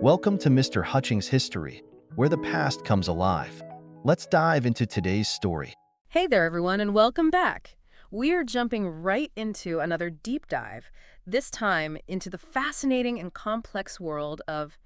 Welcome to Mr. Hutchings History, where the past comes alive. Let's dive into today's story. Hey there, everyone, and welcome back. We're jumping right into another deep dive, this time into the fascinating and complex world of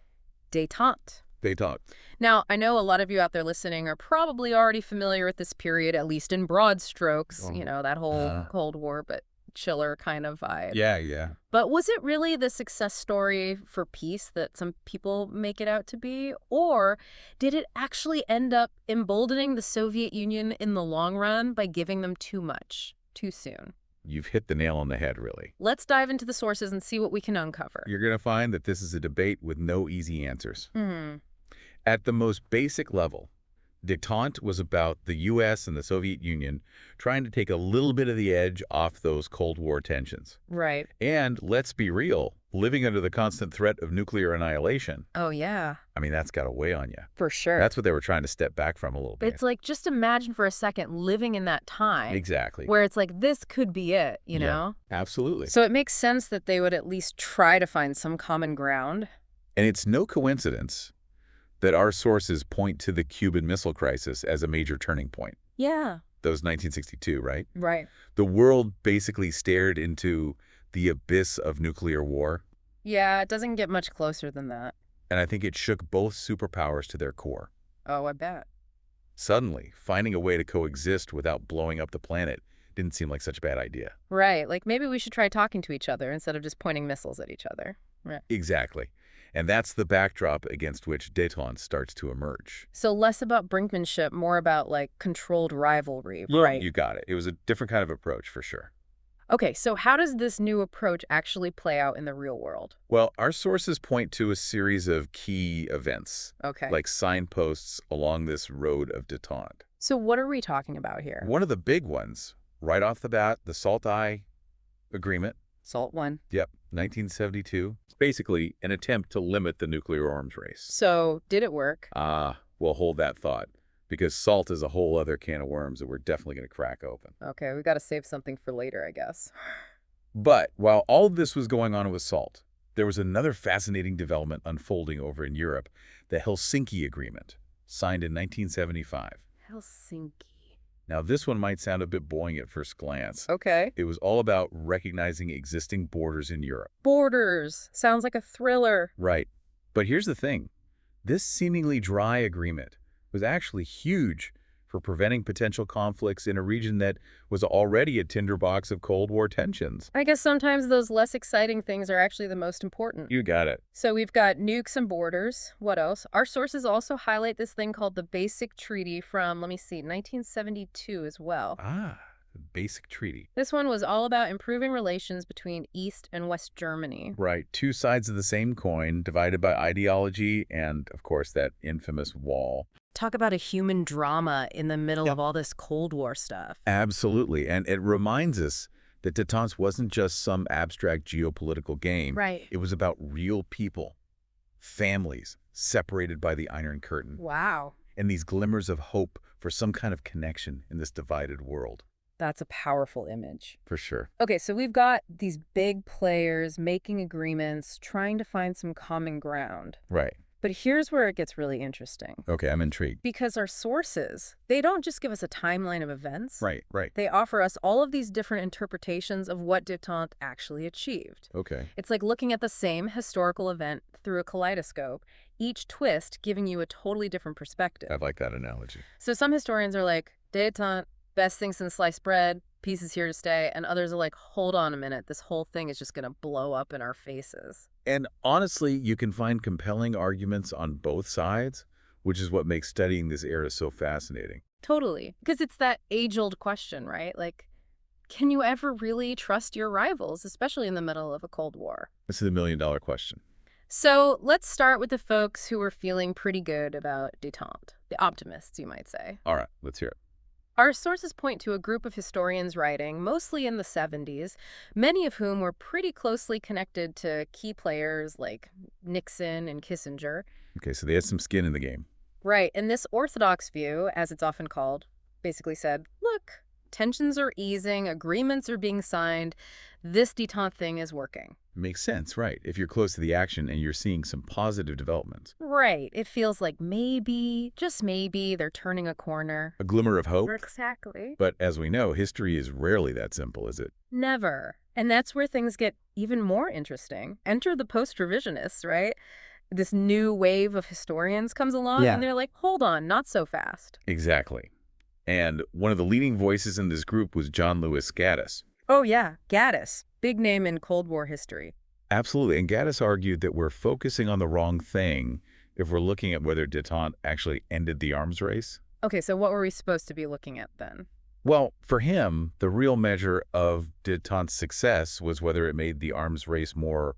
détente. Détente. Now, I know a lot of you out there listening are probably already familiar with this period, at least in broad strokes, that whole Cold War, but chiller kind of vibe. Yeah. But was it really the success story for peace that some people make it out to be? Or did it actually end up emboldening the Soviet Union in the long run by giving them too much, too soon? You've hit the nail on the head, really. Let's dive into the sources and see what we can uncover. You're going to find that this is a debate with no easy answers. Hmm. At the most basic level, détente was about the US and the Soviet Union trying to take a little bit of the edge off those Cold War tensions. Right. And let's be real, living under the constant threat of nuclear annihilation, Oh, yeah. I mean, that's got to weigh on you. For sure. That's what they were trying to step back from a little bit. It's like, just imagine for a second living in that time. Exactly. Where it's like, this could be it, you know? Absolutely. So it makes sense that they would at least try to find some common ground. And it's no coincidence that our sources point to the Cuban Missile Crisis as a major turning point. Yeah. That was 1962, right? Right. The world basically stared into the abyss of nuclear war, Yeah, it doesn't get much closer than that. and I think it shook both superpowers to their core. Oh, I bet. Suddenly, finding a way to coexist without blowing up the planet didn't seem like such a bad idea. Right. Like, maybe we should try talking to each other instead of just pointing missiles at each other. Right. Exactly. And that's the backdrop against which détente starts to emerge. So less about brinkmanship, more about, like, controlled rivalry. Right. You got it. It was a different kind of approach, for sure. Okay, so how does this new approach actually play out in the real world? Well, our sources point to a series of key events, Okay. like signposts along this road of détente. So what are we talking about here? One of the big ones, right off the bat, the Salt-I Agreement. Salt one. Yep, 1972. It's basically an attempt to limit the nuclear arms race. So did it work? We'll hold that thought, because SALT is a whole other can of worms that we're definitely going to crack open. Okay, we got to save something for later, I guess. But while all of this was going on with SALT, there was another fascinating development unfolding over in Europe, the Helsinki Agreement, signed in 1975. Helsinki. Now, this one might sound a bit boring at first glance. Okay. It was all about recognizing existing borders in Europe. Borders. Sounds like a thriller. Right. But here's the thing. This seemingly dry agreement was actually huge for preventing potential conflicts in a region that was already a tinderbox of Cold War tensions. I guess sometimes those less exciting things are actually the most important. You got it. So we've got nukes and borders. What else? Our sources also highlight this thing called the Basic Treaty from, 1972 as well. The Basic Treaty. This one was all about improving relations between East and West Germany. Right. Two sides of the same coin, divided by ideology and, of course, that infamous wall. Talk about a human drama in the middle Yeah. of all this Cold War stuff. Absolutely. And it reminds us that détente wasn't just some abstract geopolitical game. Right. It was about real people, families separated by the Iron Curtain, Wow. and these glimmers of hope for some kind of connection in this divided world. That's a powerful image. For sure. Okay, so we've got these big players making agreements, trying to find some common ground. Right. But here's where it gets really interesting. Okay, I'm intrigued. Because our sources, they don't just give us a timeline of events. Right. They offer us all of these different interpretations of what détente actually achieved. Okay. It's like looking at the same historical event through a kaleidoscope, each twist giving you a totally different perspective. I like that analogy. So some historians are like, détente, best thing since sliced bread, peace is here to stay. And others are like, hold on a minute, this whole thing is just going to blow up in our faces. And honestly, you can find compelling arguments on both sides, which is what makes studying this era so fascinating. Totally. Because it's that age-old question, right? Like, can you ever really trust your rivals, especially in the middle of a Cold War? This is the million-dollar question. So let's start with the folks who were feeling pretty good about détente, the optimists, you might say. All right, let's hear it. Our sources point to a group of historians writing, mostly in the 70s, many of whom were pretty closely connected to key players like Nixon and Kissinger. Okay, so they had some skin in the game. Right, and this Orthodox view, as it's often called, basically said, look, tensions are easing, agreements are being signed. This détente thing is working. Makes sense, right, if you're close to the action and you're seeing some positive developments. Right. It feels like maybe, just maybe, they're turning a corner. A glimmer of hope. Exactly. But as we know, history is rarely that simple, is it? Never. And that's where things get even more interesting. Enter the post-revisionists, right? This new wave of historians comes along, and they're like, hold on, not so fast. Exactly. And one of the leading voices in this group was John Lewis Gaddis. Oh, yeah, Gaddis. Big name in Cold War history. Absolutely. And Gaddis argued that we're focusing on the wrong thing if we're looking at whether détente actually ended the arms race. Okay, so what were we supposed to be looking at then? Well, for him, the real measure of détente's success was whether it made the arms race more,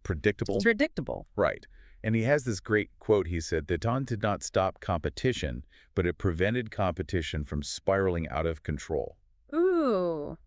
predictable. It's predictable. Right. And he has this great quote. He said, "Détente did not stop competition, but it prevented competition from spiraling out of control." Ooh,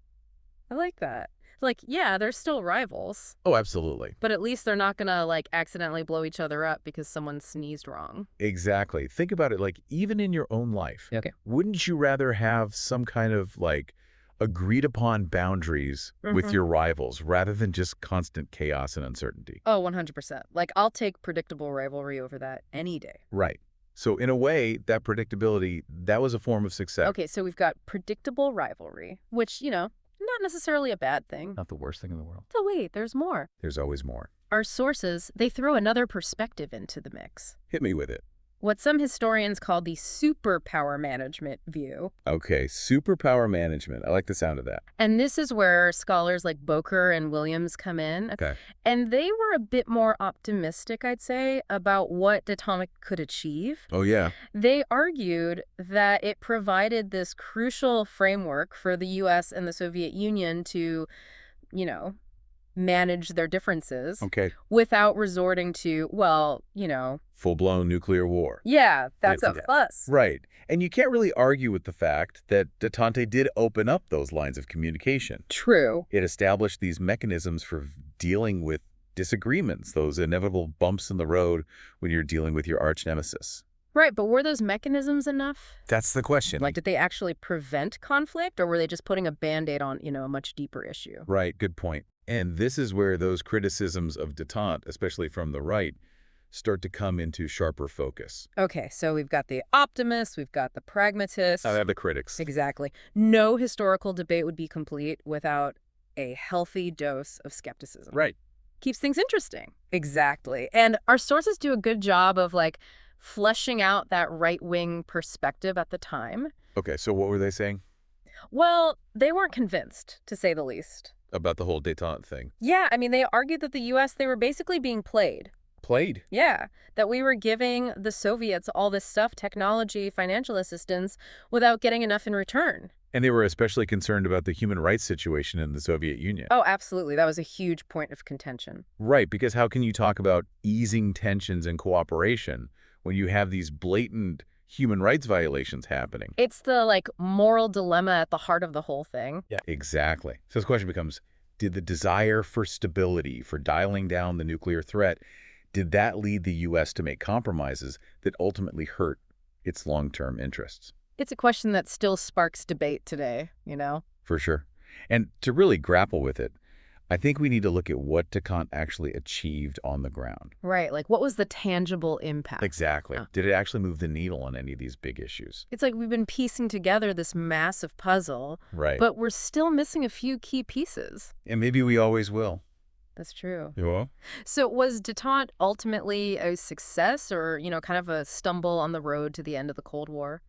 I like that. Like, yeah, they're still rivals, Oh, absolutely. but at least they're not gonna, like, accidentally blow each other up because someone sneezed wrong. Exactly. Think about it, like, even in your own life. Okay. Wouldn't you rather have some kind of, like, agreed upon boundaries with your rivals rather than just constant chaos and uncertainty? Oh, 100%. Like, I'll take predictable rivalry over that any day. Right. So in a way, that predictability, that was a form of success. Okay, so we've got predictable rivalry, which, not necessarily a bad thing. Not the worst thing in the world. So wait, there's more. There's always more. Our sources, they throw another perspective into the mix. Hit me with it. What some historians call the superpower management view. Okay, superpower management. I like the sound of that. And this is where scholars like Boker and Williams come in. Okay. And they were a bit more optimistic, I'd say, about what détente could achieve. Oh, yeah. They argued that it provided this crucial framework for the US and the Soviet Union to, manage their differences. Okay. Without resorting to, Full-blown nuclear war. yeah, that's a fuss. Right. And you can't really argue with the fact that détente did open up those lines of communication. True. It established these mechanisms for dealing with disagreements, those inevitable bumps in the road when you're dealing with your arch nemesis. Right, but were those mechanisms enough? That's the question. Like, did they actually prevent conflict, or were they just putting a Band-Aid on, a much deeper issue? Right, good point. And this is where those criticisms of détente, especially from the right, start to come into sharper focus. Okay, so we've got the optimists, we've got the pragmatists. I have the critics. Exactly. No historical debate would be complete without a healthy dose of skepticism. Right. Keeps things interesting. Exactly. And our sources do a good job of, fleshing out that right-wing perspective at the time. Okay, so what were they saying? Well, they weren't convinced, to say the least. About the whole détente thing. Yeah, I mean, they argued that the U.S., they were basically being played. Played? Yeah, that we were giving the Soviets all this stuff, technology, financial assistance, without getting enough in return. And they were especially concerned about the human rights situation in the Soviet Union. Oh, absolutely. That was a huge point of contention. Right, because how can you talk about easing tensions and cooperation when you have these blatant human rights violations happening? It's the, moral dilemma at the heart of the whole thing. Yeah, exactly. So the question becomes, did the desire for stability, for dialing down the nuclear threat, did that lead the U.S. to make compromises that ultimately hurt its long-term interests? It's a question that still sparks debate today, For sure. And to really grapple with it, I think we need to look at what détente actually achieved on the ground. Right, what was the tangible impact? Exactly. Did it actually move the needle on any of these big issues? It's like we've been piecing together this massive puzzle, Right. but we're still missing a few key pieces. And maybe we always will. That's true. Yeah. So was détente ultimately a success or, kind of a stumble on the road to the end of the Cold War?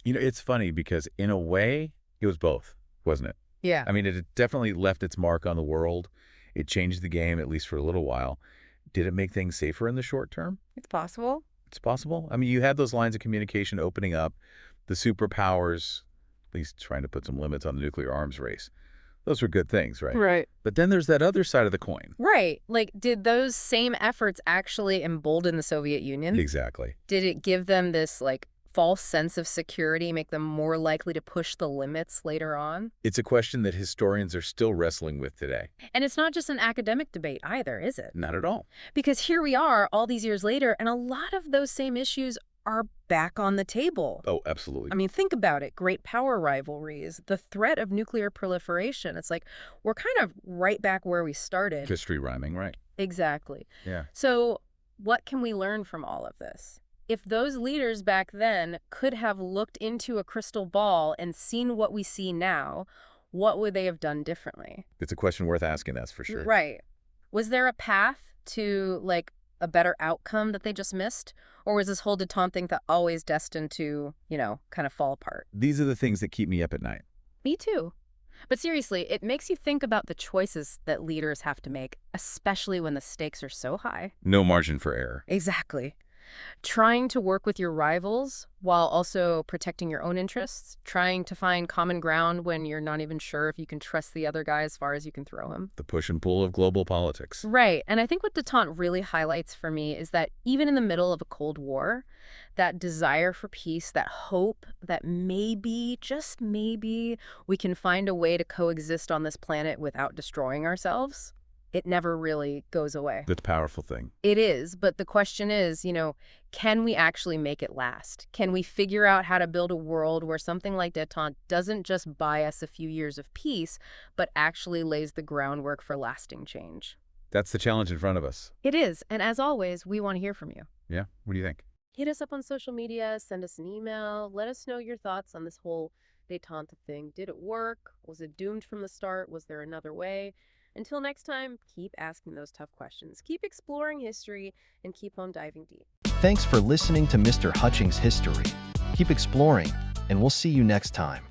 It's funny because in a way, it was both, wasn't it? Yeah. I mean, it definitely left its mark on the world. It changed the game, at least for a little while. Did it make things safer in the short term? It's possible. It's possible. I mean, you had those lines of communication opening up, the superpowers, at least trying to put some limits on the nuclear arms race. Those were good things, right? Right. But then there's that other side of the coin. Right. Did those same efforts actually embolden the Soviet Union? Exactly. Did it give them this, false sense of security, make them more likely to push the limits later on? It's a question that historians are still wrestling with today. And it's not just an academic debate either, is it? Not at all. Because here we are all these years later, and a lot of those same issues are back on the table. Oh, absolutely. I mean, think about it. Great power rivalries, the threat of nuclear proliferation. It's like we're kind of right back where we started. History rhyming, right? Exactly. Yeah. So what can we learn from all of this? If those leaders back then could have looked into a crystal ball and seen what we see now, what would they have done differently? It's a question worth asking, that's for sure. Right. Was there a path to, like, a better outcome that they just missed? Or was this whole détente thing that always destined to, kind of fall apart? These are the things that keep me up at night. Me too. But seriously, it makes you think about the choices that leaders have to make, especially when the stakes are so high. No margin for error. Exactly. Trying to work with your rivals while also protecting your own interests, trying to find common ground when you're not even sure if you can trust the other guy as far as you can throw him. The push and pull of global politics. Right. And I think what détente really highlights for me is that even in the middle of a Cold War, that desire for peace, that hope that maybe, just maybe, we can find a way to coexist on this planet without destroying ourselves, it never really goes away. That's a powerful thing. It is, but the question is, can we actually make it last? Can we figure out how to build a world where something like détente doesn't just buy us a few years of peace, but actually lays the groundwork for lasting change? That's the challenge in front of us. It is, and as always, we want to hear from you. Yeah? What do you think? Hit us up on social media, send us an email, let us know your thoughts on this whole détente thing. Did it work? Was it doomed from the start? Was there another way? Until next time, keep asking those tough questions, keep exploring history, and keep on diving deep. Thanks for listening to Mr. Hutchings History. Keep exploring, and we'll see you next time.